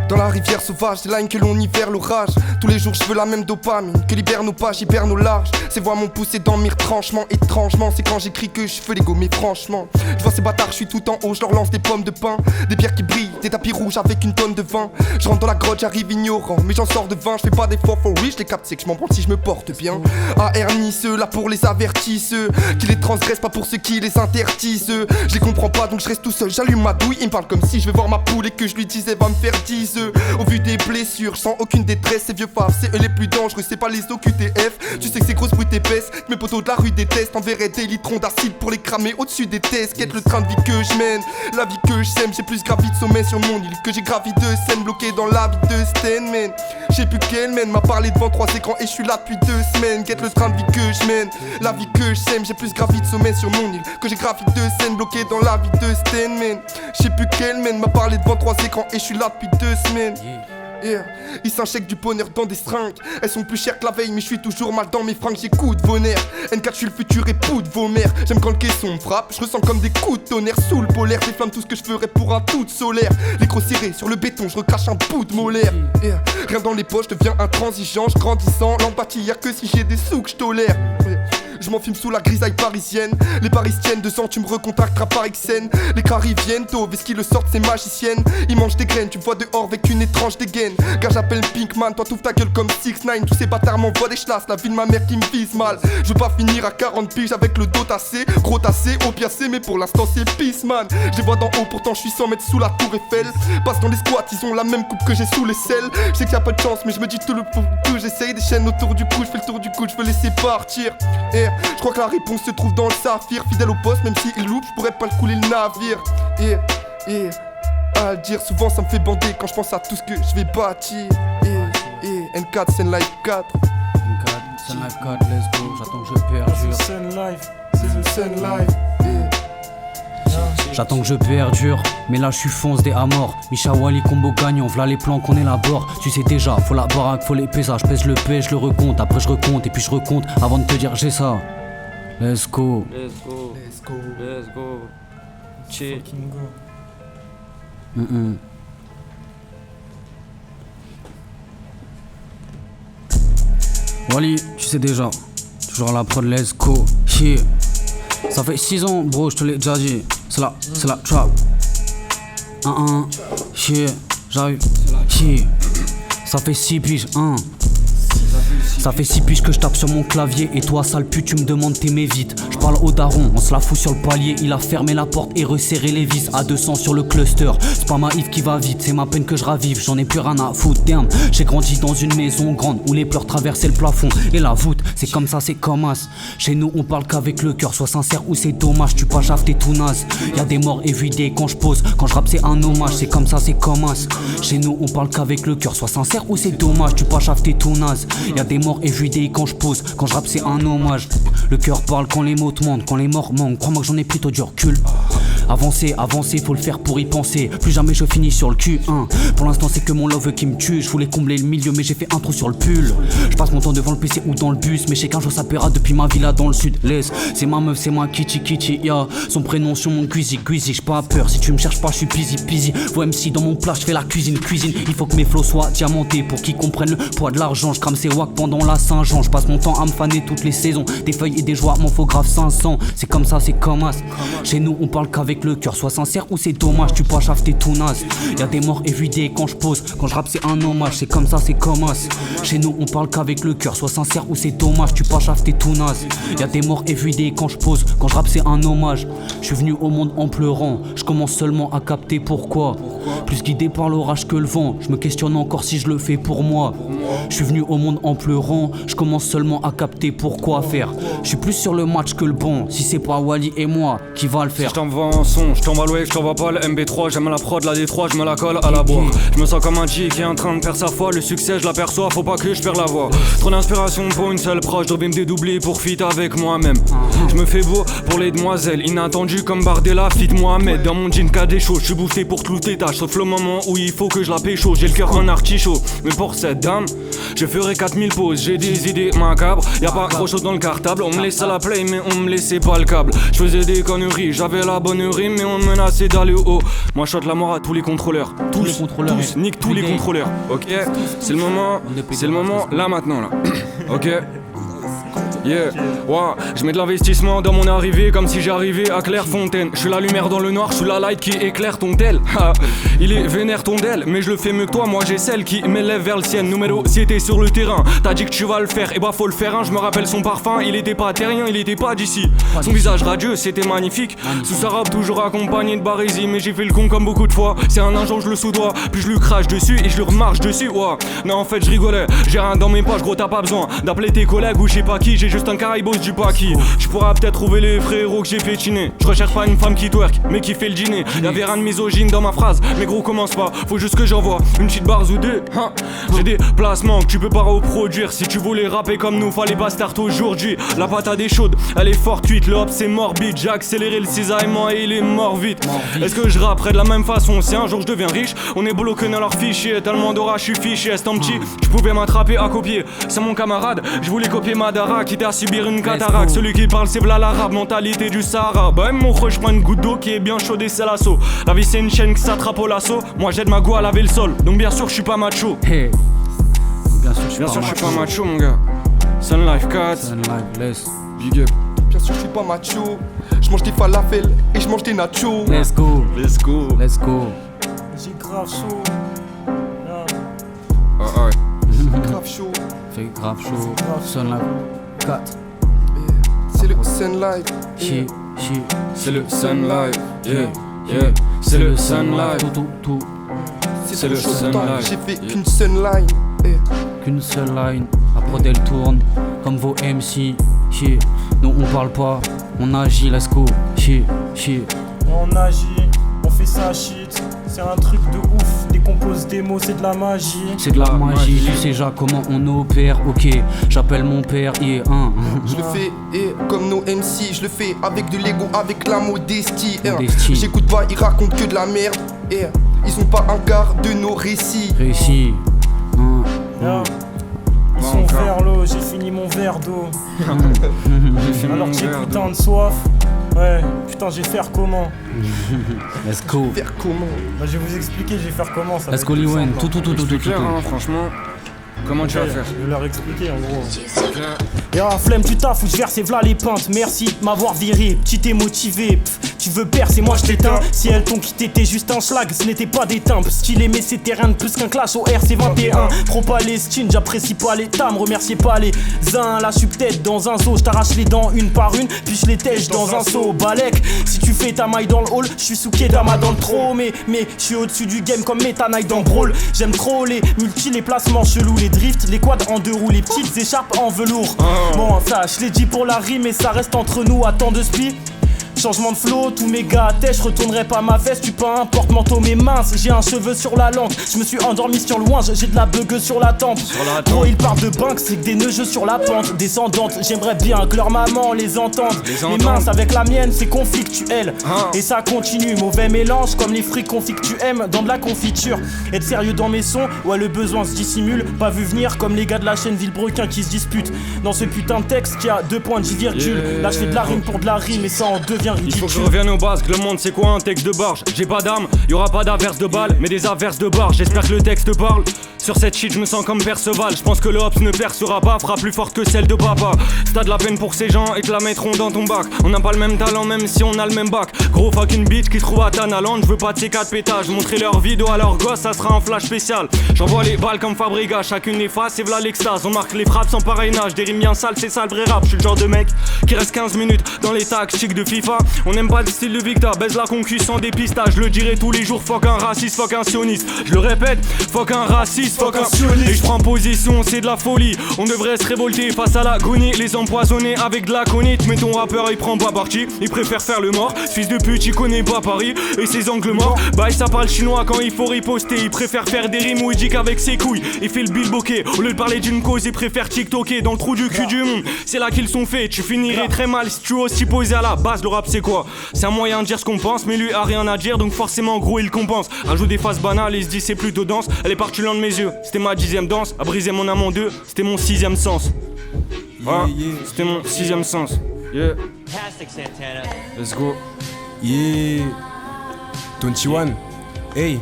Dans la rivière sauvage, des lines que l'on y perd l'orage. Tous les jours je veux la même dopamine que libère nos pages, hyper nos larges. Ces voix m'ont poussé dans mes retranchements. Étrangement, c'est quand j'écris que je veux les gommer franchement. Je vois ces bâtards, je suis tout en haut, je leur lance des pommes de pain. Des pierres qui brillent, des tapis rouges avec une tonne de vin. Je rentre dans la grotte, j'arrive ignorant, mais j'en sors de vin. Je fais pas d'efforts for real, je les capte, c'est que je m'en branle si je me porte bien. AR Nice, là pour les avertisseux, qui les transgressent, pas pour ceux qui les interdisent. Je les comprends pas donc je reste tout seul, j'allume ma douille. Il me parle comme si je vais voir ma poule et que je lui disais va me faire 10 œufs. Au vu des blessures, je sens aucune détresse. Ces vieux faves, c'est eux les plus dangereux, c'est pas les OQTF. Tu sais que c'est grosse brute épaisse, que mes potos de la rue détestent. Enverrai des litrons d'acide pour les cramer au-dessus des tests. Quête le train de vie que je mène, la vie que je sème. J'ai plus gravi de sommet sur mon île que j'ai gravi de scènes bloquées dans la vie de Stenman. J'sais plus quelle mène, m'a parlé devant 3 écrans et je suis là depuis 2 semaines. Quête le train de vie que je mène, la vie que je sème. J'ai plus gravi de sommet sur mon île que j'ai gravi de scènes bloquées dans la vie de Stenman. J'sais plus quelle mène, m'a parlé devant 3 écrans et je suis là depuis 2 semaines. Yeah. Ils s'injectent du bonheur dans des seringues. Elles sont plus chères que la veille mais je suis toujours mal dans mes fringues. J'écoute vos nerfs, N4 je suis le futur époux de vos mères. J'aime quand le caisson me frappe, je ressens comme des coups de tonnerre. Sous le polaire, déflamme tout ce que je ferais pour un tout solaire. Les gros serrés sur le béton, je recrache un bout de molaire. Yeah. Rien dans les poches, je deviens intransigeant. Je grandissant, l'empathie y'a que si j'ai des sous que je tolère. Je m'enfume sous la grisaille parisienne. Les parisiennes, 2 ans tu me recontacteras par XN. Les caries viennent, tôt, ce qui le sortent c'est magicienne. Ils mangent des graines, tu me vois dehors avec une étrange dégaine. Gars j'appelle Pinkman, toi t'ouvres ta gueule comme 6ix9ine. Tous ces bâtards m'envoient des chlasses, la vie de ma mère qui me vise mal. Je veux pas finir à 40 piges avec le dos tassé. Gros tassé, opiacé, mais pour l'instant c'est peace man. Je les vois d'en haut, pourtant je suis 100 mètres sous la tour Eiffel. Passe dans les squats, ils ont la même coupe que j'ai sous les selles. Je sais qu'il y a pas de chance, mais je me dis tout le fou que j'essaye. Des chaînes autour du cou, je fais le tour du cou, je veux laisser partir. Je crois que la réponse se trouve dans le saphir. Fidèle au poste, même s'il loupe, je pourrais pas le couler le navire. À le dire, souvent ça me fait bander quand je pense à tout ce que je vais bâtir. N4, Sun Live 4. N4, Sun Live 4, let's go, j'attends que je perdure. Sun Live, c'est le Sun Live. J'attends que je perdure, mais là je suis fonce des à mort. Misha Wally combo gagnant, v'là les plans qu'on élabore. Tu sais déjà, faut la baraque, faut les pesages. Je pèse le P, je le recompte, après je recompte et puis je recompte avant de te dire j'ai ça. Let's go. Let's go. Let's go. Let's go. Chill. Fucking go. Wally, tu sais déjà, toujours à la prod, let's go. Yeah. Ça fait 6 ans, bro, je te l'ai déjà dit. C'est la trap. Yeah, j'arrive. Yeah. Ça fait 6 piges, Ça fait 6 piges que je tape sur mon clavier. Et toi sale pute tu me demandes t'aimer vite. Je parle au daron, on se la fout sur le palier. Il a fermé la porte et resserré les vis. À 200 sur le cluster, c'est pas ma Yves qui va vite. C'est ma peine que je ravive, j'en ai plus rien à foutre. Damn, j'ai grandi dans une maison grande où les pleurs traversaient le plafond et la voûte. C'est comme ça, c'est comme as. Chez nous on parle qu'avec le cœur, sois sincère ou c'est dommage. Tu pas jave, t'es tout naze. Y'a des morts évidés quand je pose. Quand je rappe c'est un hommage, c'est comme ça, c'est comme as. Chez nous on parle qu'avec le cœur, sois sincère ou c'est dommage. Tu pas jave, t'es tout naze. Y'a des morts évidés quand je pose. Quand je rappe c'est un hommage. Le cœur parle quand les mots te mentent, quand les morts manquent. Crois-moi que j'en ai plutôt du recul. Avancer, faut le faire pour y penser. Plus jamais je finis sur le cul, Pour l'instant c'est que mon love qui me tue. Je voulais combler le milieu mais j'ai fait un trou sur le pull. Je passe mon temps devant le PC ou dans le bus. Mais je sais qu'un jour ça paiera depuis ma villa dans le sud. Laisse, c'est ma meuf, c'est ma kitty, yeah. Son prénom sur mon cuisine, j'ai pas peur. Si tu me cherches pas, je suis busy. Vois MC dans mon plat, je fais la cuisine. Il faut que mes flows soient diamantés pour qu'ils comprennent le poids de l'argent. Je crame ses wack pendant la Saint-Jean. Je passe mon temps à me faner toutes les saisons. Des feuilles et des joies, m'en faut grave 500. C'est comme ça, c'est comme as. Chez nous on parle qu'avec avec le cœur, sois sincère ou c'est dommage, tu peux chaffer t'es tout naze. Y'a des morts évidés quand je pose, quand je rappe c'est un hommage, c'est comme ça, c'est comme as. Chez nous on parle qu'avec le cœur, sois sincère ou c'est dommage, tu peux chaffer t'es tout naze. Y'a des morts évidés quand je pose, quand je rappe c'est un hommage. Je suis venu au monde en pleurant, je commence seulement à capter pourquoi. Plus guidé par l'orage que le vent, je me questionne encore si je le fais pour moi. Je suis venu au monde en pleurant, je commence seulement à capter pourquoi faire. Je suis plus sur le match que le bon, si c'est pas Wally et moi qui va le faire. Si je t'envoie un son, je t'envoie le wave, je t'envoie pas le MB3. J'aime la prod, la D3, je me la colle à la boire. Je me sens comme un G qui est en train de perdre sa foi. Le succès je l'aperçois, faut pas que je perde la voix. Trop d'inspiration pour une seule proche, je dois me dédoubler pour fit avec moi-même. Je me fais beau pour les demoiselles, inattendu comme Bardella, fit Mohamed. Dans mon jean qu'a des choses, je suis boosté pour toutes les tâches. Sauf le moment où il faut que je la pécho. J'ai le cœur un artichaut, mais pour cette dame, je ferai 4000 pauses. J'ai des idées macabres, y'a pas trop chaud dans le cartable. On me laissait la play mais on me laissait pas le câble. Je faisais des conneries, j'avais la bonne rime mais on me menaçait d'aller au haut. Moi je chante la mort à tous les contrôleurs. Tous, nique tous les contrôleurs. Ok, c'est le moment là maintenant là. Ok. Yeah, wow. Je mets de l'investissement dans mon arrivée comme si j'arrivais à Clairefontaine. Je suis la lumière dans le noir, je suis la light qui éclaire ton tel. Il est vénère ton del, mais je le fais mieux que toi. Moi j'ai celle qui m'élève vers le ciel. Numéro si t'es sur le terrain, t'as dit que tu vas le faire, et bah faut le faire hein. Je me rappelle son parfum, il était pas terrien, il était pas d'ici. Son visage radieux, c'était magnifique. Sous sa robe toujours accompagné de barésie. Mais j'ai fait le con comme beaucoup de fois. C'est un injure, je le soudoie, puis je lui crache dessus et je lui remarche dessus. Wow. Non en fait je rigolais, j'ai rien dans mes poches, gros t'as pas besoin d'appeler tes collègues ou je sais pas qui. J'ai juste un caraïbos du paki. Je pourrais peut-être trouver les frérots que j'ai pétinés. Je recherche pas une femme qui twerk, mais qui fait le dîner. Y'avait rien de misogyne dans ma phrase, mais gros commence pas. Faut juste que j'envoie une petite barre ou deux. J'ai des placements que tu peux pas reproduire. Si tu voulais rapper comme nous, fallait pas start aujourd'hui. La patate est chaude, elle est fortuite. Le hop c'est morbide, j'ai accéléré le cisaillement et il est mort vite. Est-ce que je rapperai de la même façon si un jour je deviens riche? On est bloqué dans leur fichier, tellement d'orage je suis fiché. Est-ce petit, je pouvais m'attraper à copier. C'est mon camarade, je voulais copier Madara, quitte à subir une cataracte. Celui qui parle c'est v'là l'arabe, mentalité du Sahara. Bah même mon je prends une goutte d'eau qui est bien chaude et c'est l'assaut. La vie c'est une chaîne qui s'attrape au lasso. Moi j'aide ma go à laver le sol, donc bien sûr je suis pas macho. Hey. Bien sûr je suis pas macho mon gars. Sun Life 4, Sun Life, laisse. Big up. Bien sûr je suis pas macho. Je mange des falafels et je mange des nachos. Let's go. Let's go. Let's go. J'ai grave chaud. Ah ouais. Grave chaud. Fait grave chaud. Sun Life 4. C'est le Sunlight. Shit. C'est le Sun Life. Yeah. C'est le Sun Life. Tout. C'est le Sunlight. J'ai fait qu'une Sunline. Qu'une seule line, après elle tourne comme vos MC. Shit. Non on parle pas, on agit, let's go. Shit. On agit, on fait ça shit. C'est un truc de ouf, décompose des mots, c'est de la magie. C'est de la magie, tu sais déjà comment on opère. Ok, j'appelle mon père, Je le fais comme nos MC, je le fais avec de l'ego, avec la modestie. J'écoute pas, ils racontent que de la merde. Ils ont pas un quart de nos récits. Ils sont vers l'eau, j'ai fini mon verre d'eau. Alors que j'ai putain de soif. Ouais, putain, je vais faire comment? Let's go. Faire comment? Bah, je vais vous expliquer, je vais faire comment ça. Let's go Liwen, tout. Clair, hein, franchement. Comment tu vas faire? Je vais leur expliquer en gros. Y'a la flemme du taf où je verse et v'là les pintes. Merci de m'avoir viré, petit t'es motivé. Tu veux percer, moi je t'éteins. Si elles t'ont quitté, t'es juste un schlag, ce n'était pas des timbres. Stylé, mais c'était rien de plus qu'un clash au RC21. Trop palestine, j'apprécie pas les tames, remerciez pas les uns. Là, je suis peut-être dans un zoo, je t'arrache les dents une par une, puis je les tèche dans un seau. Balek, si tu fais ta maille dans le hall, je suis sous Kedama dans le trop. Mais je suis au-dessus du game comme Meta Knight dans Brawl. J'aime trop les multi, les placements chelous, les drifts, les quads en deux roues, les petites écharpes en velours. Bon, ça, je l'ai dit pour la rime, mais ça reste entre nous. Attends de spi. Changement de flow, tous mes gars à tête, je retournerai pas ma veste, tu pas un porte-manteau mais mince, j'ai un cheveu sur la langue, je me suis endormi sur le loin, j'ai de la bugueuse sur la tempe. Gros il parle de banque, c'est que des neugeux sur la pente descendante, j'aimerais bien que leur maman les entende. Les minces avec la mienne c'est conflictuel, et ça continue, mauvais mélange comme les frics confits que tu aimes dans de la confiture. Être sérieux dans mes sons, ouais le besoin se dissimule, pas vu venir comme les gars de la chaîne Villebrequin qui se disputent. Dans ce putain de texte qui a 2 points de virgule, là je fais de la rime pour de la rime et ça en devient ridicule. Il faut que je revienne aux bases, que le monde c'est quoi un texte de barge. J'ai pas d'armes, y'aura pas d'averse de balles, mais des averses de barge. J'espère que le texte parle. Sur cette shit je me sens comme Perceval. Je pense que le hops ne percera pas, fera plus forte que celle de papa. T'as de la peine pour ces gens et te la mettront dans ton bac. On n'a pas le même talent même si on a le même bac. Gros fucking bitch qui se trouve à Tanaland. Je veux pas de ces 4 pétages. Montrer leur vidéo à leur gosse, ça sera un flash spécial. J'envoie les balles comme Fabriga, chacune efface et v'là l'extase. On marque les frappes sans parrainage, des rimes bien sales, c'est ça le vrai rap. Je suis le genre de mec qui reste 15 minutes dans les tactiques de FIFA. On n'aime pas le style de Victor, baise la concu sans dépistage. Je le dirai tous les jours, fuck un raciste, fuck un sioniste. Je le répète, fuck un raciste, fuck un sioniste. Et je prends position, c'est de la folie. On devrait se révolter face à l'agonie. Les empoisonner avec de la conite. Mais ton rappeur il prend pas parti, il préfère faire le mort. Fils de pute, il connaît pas Paris et ses angles morts. Bah ça parle chinois quand il faut riposter. Il préfère faire des rimes où il dit qu'avec ses couilles il fait le bilboquet. Au lieu de parler d'une cause, il préfère tiktoker dans le trou du cul du monde. C'est là qu'ils sont faits, tu finirais très mal si tu oses t'y poser à la base. Le rap c'est quoi? C'est un moyen de dire ce qu'on pense, mais lui a rien à dire, donc forcément gros il compense. Ajoute des phases banales et il se dit c'est plutôt dense. Elle est partie loin de mes yeux, c'était ma 10ème danse. A brisé mon âme en deux, c'était mon 6ème sens. C'était mon 6ème sens. Yeah. Let's go. Yeah. 21. Hey.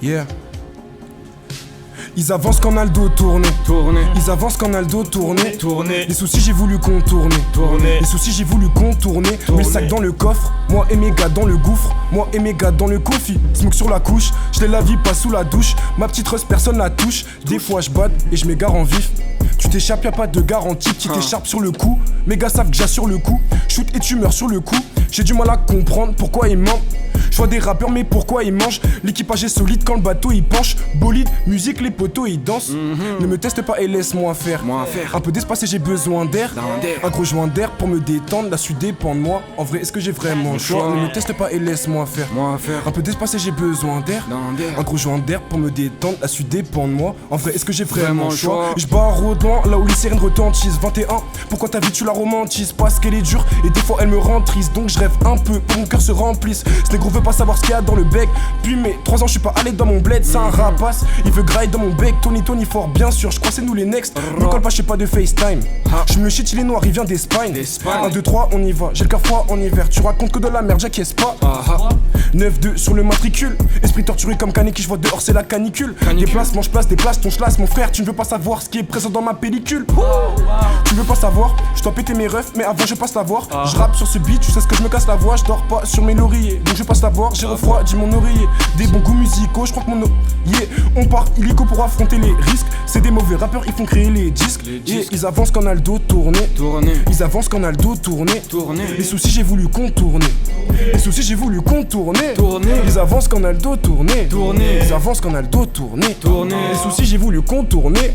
Yeah. Ils avancent quand on a le dos tourné. Ils avancent quand on a le dos tourné. Les soucis j'ai voulu contourner. Les soucis j'ai voulu contourner. Mets le sac dans le coffre. Moi et mes gars dans le gouffre. Moi et mes gars dans le coffee. Smoke sur la couche. Je l'ai la vie pas sous la douche. Ma petite rust personne la touche. Des fois je batte et je m'égare en vif. Tu t'échappes, y'a pas de garantie qui t'écharpe sur le coup. Mes gars savent que j'assure le coup. Shoot et tu meurs sur le coup. J'ai du mal à comprendre pourquoi ils mentent. Je vois des rappeurs mais pourquoi ils mangent. L'équipage est solide quand le bateau il penche. Bolide, musique, les poteaux ils dansent. Ne me teste pas et laisse-moi faire. Un peu d'espace et j'ai besoin d'air. Un gros joint d'air pour me détendre. La suite dépend de moi. En vrai est-ce que j'ai vraiment le choix? Ne me teste pas et laisse-moi faire. Un peu d'espace et j'ai besoin d'air. Un gros joint d'air pour me détendre. La suite dépend de moi. En vrai est-ce que j'ai vraiment le choix? Je barre au loin là où les sirènes retentissent. 21, pourquoi ta vie tu la romantises? Parce qu'elle est dure et des fois elle me rend triste. Donc je rêve un peu pour mon cœur se remplisse. Ce négro veut pas savoir ce qu'il y a dans le bec. Puis mes 3 ans je suis pas allé dans mon bled. C'est un rapace, il veut grailler dans mon bec. Tony fort bien sûr, je crois c'est nous les next. Me colle pas, je sais pas de FaceTime. Je me shit, il est noir, il vient d'Espagne. 1, 2, 3, on y va, j'ai le cœur froid en hiver. Tu racontes que de la merde, j'acquiesce pas. 9-2 sur le matricule. Esprit torturé comme Kaneki, je vois dehors c'est la canicule. Déplacement, je place, déplace ton schlass. Mon frère, tu ne veux pas savoir ce qui est présent dans ma pellicule. Tu veux pas savoir, je dois péter mes refs, mais avant je passe la voir. Je rappe sur ce beat, tu sais ce que je me casse la voix. Je dors pas sur mes lauriers, donc je passe la voir. J'ai refroidi mon oreiller. Des bons goûts musicaux, je crois que mon on part illico pour affronter les risques. C'est des mauvais rappeurs, ils font créer les disques. Et ils avancent quand on a le dos tourné. Ils avancent quand on a le dos tourné. Les soucis j'ai voulu contourner. Les soucis j'ai voulu contourner. Ils avancent quand on a le dos tourné. Ils avancent quand on a le dos tourné. Les soucis j'ai voulu contourner.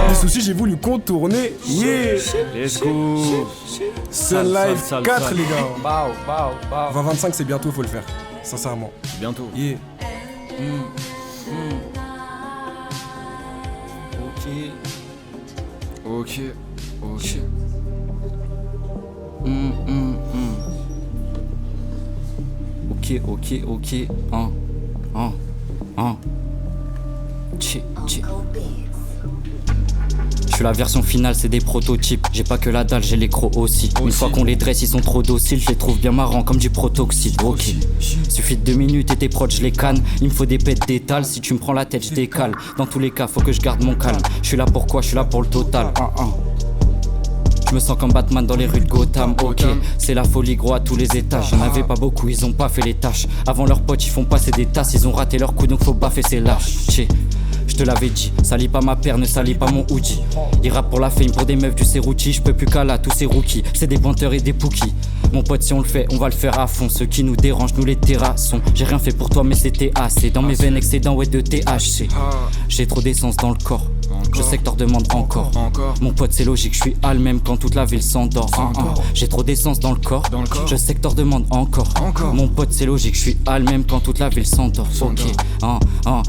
Les soucis j'ai voulu contourner. Yeah. Let's go. Sun Life 4 les gars. 2025 c'est bientôt, faut le faire. Sincèrement. Bientôt. Yeah. Ok. Ok. Je suis la version finale, c'est des prototypes. J'ai pas que la dalle, j'ai les crocs aussi. Une fois qu'on les dresse, ils sont trop dociles. Je les trouve bien marrants comme du protoxyde. Ok. Suffit de 2 minutes et tes prods, je les canne. Il me faut des pètes d'étal. Si tu me prends la tête, je décale. Dans tous les cas, faut que je garde mon calme. Je suis là pour quoi? Je suis là pour le total. Je me sens comme Batman dans les rues de Gotham. Ok, c'est la folie gros à tous les étages. Y'en avait pas beaucoup, ils ont pas fait les tâches. Avant leurs potes, ils font passer des tasses. Ils ont raté leur coup, donc faut baffer ces lâches. Je te l'avais dit, salis pas ma paire, ne salis pas mon hoodie. Ils rappent pour la fame, pour des meufs du Cerruti. Je peux plus qu'à là, tous ces rookies, c'est des pointeurs et des pookies. Mon pote, si on le fait, on va le faire à fond. Ceux qui nous dérangent, nous les terrassons. J'ai rien fait pour toi, mais c'était assez. Dans mes veines, excédent, ouais, de THC. J'ai trop d'essence dans le corps. Je sais que t'en demandes encore. Mon pote, c'est logique, je suis hal même quand toute la ville s'endort. J'ai trop d'essence dans le corps. Je sais que t'en demandes encore. Mon pote, c'est logique, je suis hal même quand toute la ville s'endort. Ok,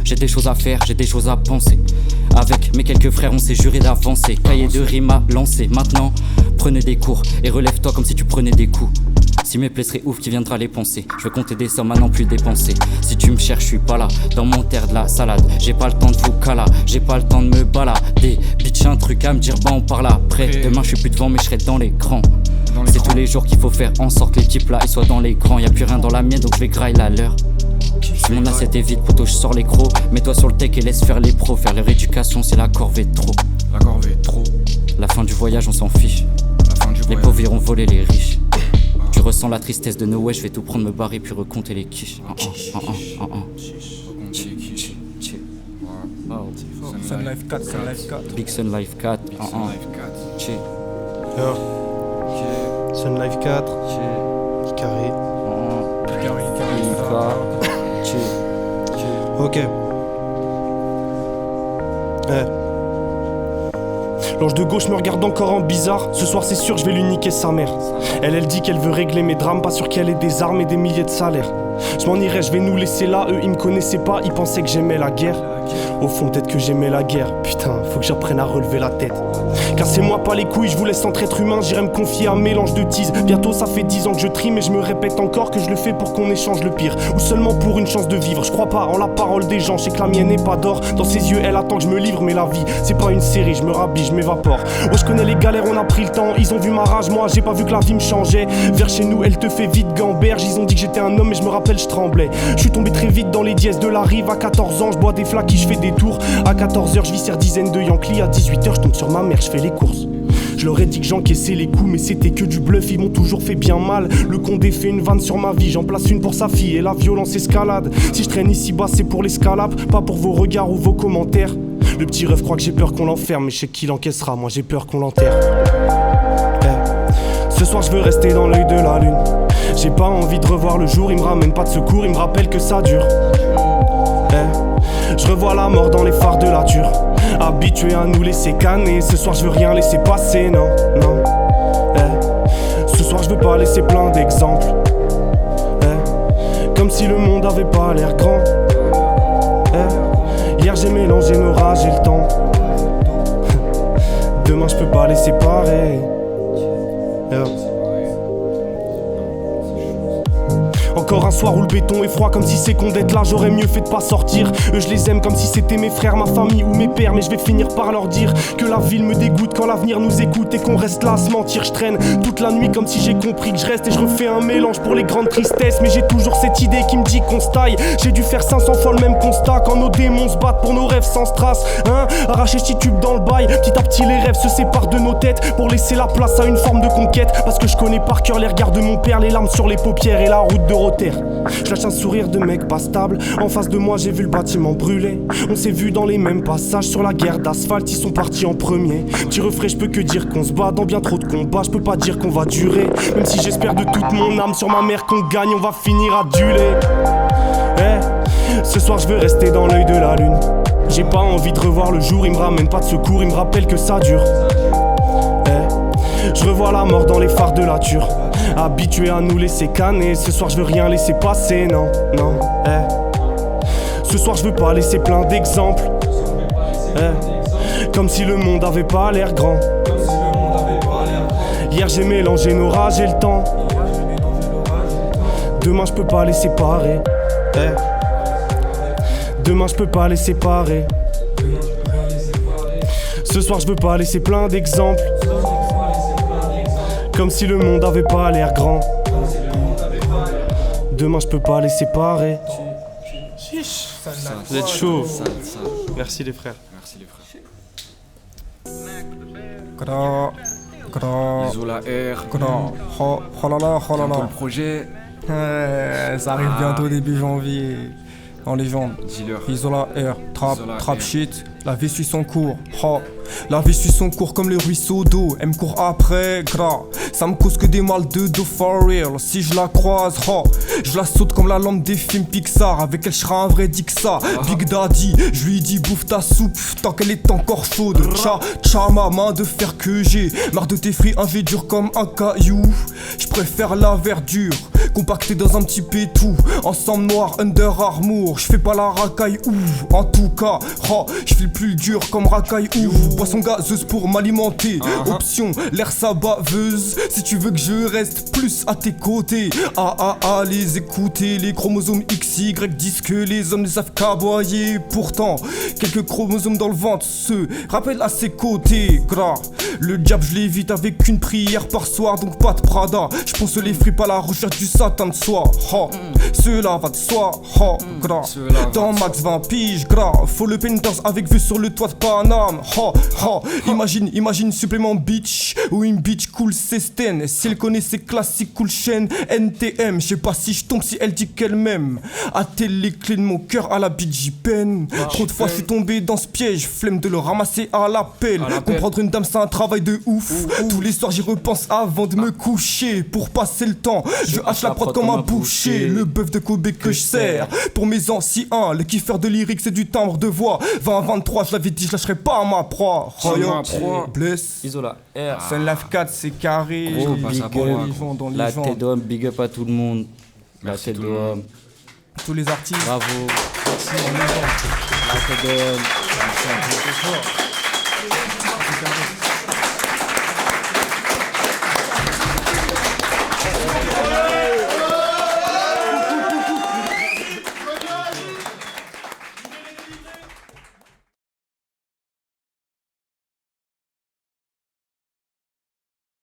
j'ai des choses à faire, j'ai des choses à penser. Avec mes quelques frères, on s'est juré d'avancer. Cahier de rime à lancer. Maintenant, prenez des cours et relève-toi comme si tu prenais des coups. Si mes plaies seraient ouf, qui viendra les penser? Je veux compter des sommes à non plus dépenser. Si tu me cherches, je suis pas là. Dans mon terre de la salade, j'ai pas le temps de vous cala. J'ai pas le temps de me balader. Bitch, un truc à me dire, bah on parle après. Demain, je suis plus devant, mais je serai dans l'écran. C'est tous les jours qu'il faut faire en sorte que les types là ils soient dans l'écran. Y'a plus rien dans la mienne, donc je vais grailler la leur. Mon assiette est vide, poto, je sors les crocs. Mets-toi sur le tech et laisse faire les pros. Faire leur éducation, c'est la corvée de trop. La corvée, trop. La fin du voyage, on s'en fiche. La fin du Les voyage. pauvres iront voler les riches. Tu ressens la tristesse de Noé, je vais tout prendre, me barrer puis recompter les quiches. Sun Life 4, Sun Life 4. Big Sun Life 4. Sun Life 4. Chill. Sun Life 4, carré. Ok. L'ange de gauche me regarde encore en bizarre. Ce soir c'est sûr je vais lui niquer sa mère. Elle dit qu'elle veut régler mes drames. Pas sûr qu'elle ait des armes et des milliers de salaires. Je m'en irai, je vais nous laisser là. Eux ils me connaissaient pas, ils pensaient que j'aimais la guerre. Au fond peut-être que j'aimais la guerre. Putain, faut que j'apprenne à relever la tête. Cassez-moi pas les couilles, je vous laisse entre êtres humains. J'irai me confier à un mélange de tease. Bientôt ça fait 10 ans que je trie, mais je me répète encore que je le fais pour qu'on échange le pire. Ou seulement pour une chance de vivre. Je crois pas en la parole des gens, je sais que la mienne n'est pas d'or. Dans ses yeux elle attend que je me livre, mais la vie c'est pas une série, je me rhabille, je m'évapore. Ouais je connais les galères, on a pris le temps. Ils ont vu ma rage, moi j'ai pas vu que la vie me changeait. Vers chez nous elle te fait vite gamberge. Ils ont dit que j'étais un homme mais je me rappelle je tremblais. Je suis tombé très vite dans les dièses de la rive. À 14 ans je bois des flaques, je fais des tours. À 14h je vis sur dizaines de Yankees. À 18h je tombe sur ma mère, je fais les courses. Je leur ai dit que j'encaissais les coups mais c'était que du bluff, ils m'ont toujours fait bien mal. Le Condé fait une vanne sur ma vie, j'en place une pour sa fille et la violence escalade. Si je traîne ici bas c'est pour l'escalade, pas pour vos regards ou vos commentaires. Le petit rêve croit que j'ai peur qu'on l'enferme, mais je sais qu'il encaissera, moi j'ai peur qu'on l'enterre. Ce soir je veux rester dans l'œil de la lune. J'ai pas envie de revoir le jour, il me ramène pas de secours, il me rappelle que ça dure. Je revois la mort dans les phares de la Ture. Habitué à nous laisser canner. Ce soir je veux rien laisser passer, non, non. Ce soir je veux pas laisser plein d'exemples. Comme si le monde avait pas l'air grand. Hier j'ai mélangé nos rages et le temps. Demain je peux pas les séparer. Encore un soir où le béton est froid, comme si c'est con d'être là, j'aurais mieux fait de pas sortir. Eux je les aime comme si c'était mes frères, ma famille ou mes pères. Mais je vais finir par leur dire que la ville me dégoûte quand l'avenir nous écoute et qu'on reste là à se mentir. Je traîne toute la nuit comme si j'ai compris que je reste. Et je refais un mélange pour les grandes tristesses. Mais j'ai toujours cette idée qui me dit qu'on se taille. J'ai dû faire 500 fois le même constat quand nos démons se battent pour nos rêves sans strass, hein. Arracher ce tube dans le bail, petit à petit les rêves se séparent de nos têtes pour laisser la place à une forme de conquête. Parce que je connais par cœur les regards de mon père, les larmes sur les paupières et la route de Rotter. Je lâche un sourire de mec pas stable. En face de moi j'ai vu le bâtiment brûler. On s'est vu dans les mêmes passages sur la guerre d'asphalte. Ils sont partis en premier. Petit refrain, je peux que dire qu'on se bat dans bien trop de combats. Je peux pas dire qu'on va durer. Même si j'espère de toute mon âme sur ma mère qu'on gagne, on va finir adulé. Ce soir je veux rester dans l'œil de la lune. J'ai pas envie de revoir le jour, il me ramène pas de secours, il me rappelle que ça dure. Je revois la mort dans les phares de la Ture. Habitué à nous laisser canner. Ce soir je veux rien laisser passer, non, non. Ce soir je veux pas laisser plein d'exemples. Comme si le monde avait pas l'air grand. Hier j'ai mélangé nos rages et le temps. Demain je peux pas les séparer. Demain je peux pas les séparer. Ce soir je veux pas laisser plein d'exemples. Comme si le monde avait pas l'air grand. Demain je peux pas les séparer. Vous êtes chaud. Merci les frères. Merci les frères. Bisous la R. Oh là là, oh là Bientôt là. le projet. Ça arrive bientôt début janvier. En légende. Dealer. Isola R, Isola trap R. shit, la vie suit son cours. Oh. La vie suit son cours comme les ruisseaux d'eau. Elle me court après, gras. Ça me cause que des mal de dos for real. Si je la croise, oh, je la saute comme la lampe des films Pixar. Avec elle, je serai un vrai Dixa. Big Daddy, je lui dis bouffe ta soupe tant qu'elle est encore chaude. Tcha, ma main de fer que j'ai. Marre de tes fruits, un V dur comme un caillou. Je préfère la verdure, compactée dans un petit pétou. Ensemble noir, Under Armour. Je fais pas la racaille ou en tout cas, oh, je fais le plus dur comme racaille ou boisson gazeuse pour m'alimenter. Option, l'air sabaveuse. Si tu veux que je reste plus à tes côtés. Les écouter. Les chromosomes XY disent que les hommes ne savent qu'aboyer. Pourtant, quelques chromosomes dans le ventre se rappellent à ses côtés. Gras, le diable je l'évite avec une prière par soir. Donc pas de Prada. Je pense les fripes à la recherche du attendent de soi, ha. Cela va de soi, ha, gras. Dans max 20 piges, gras. Faut le Penthouse avec vue sur le toit de Paname, ha, ha. Imagine supplément bitch ou une bitch cool Sesten. Si elle connaît ses classiques cool chaîne NTM, je sais pas si je tombe si elle dit qu'elle m'aime. A-t-elle les clés de mon cœur à la bite, j'y peine. Trop de fois je suis tombé dans ce piège, flemme de le ramasser à l'appel. Comprendre une dame c'est un travail de ouf. Tous les soirs j'y repense avant de me coucher. Pour passer le temps, je hache la prod comme un boucher. Le bœuf de Kobe que je sers pour mes anciens, le kiffeur de lyrique c'est du timbre de voix. 20-23 je l'avais dit je lâcherai pas ma proie. Bless Isola R. Sun Life 4 c'est carré. Gros, Big up dans les la gens. tête d'homme, big up à tout le monde. Merci La tête tout le monde. d'homme. Tous les artistes. Bravo. Merci, on est gens. La tête d'homme. Merci à tous.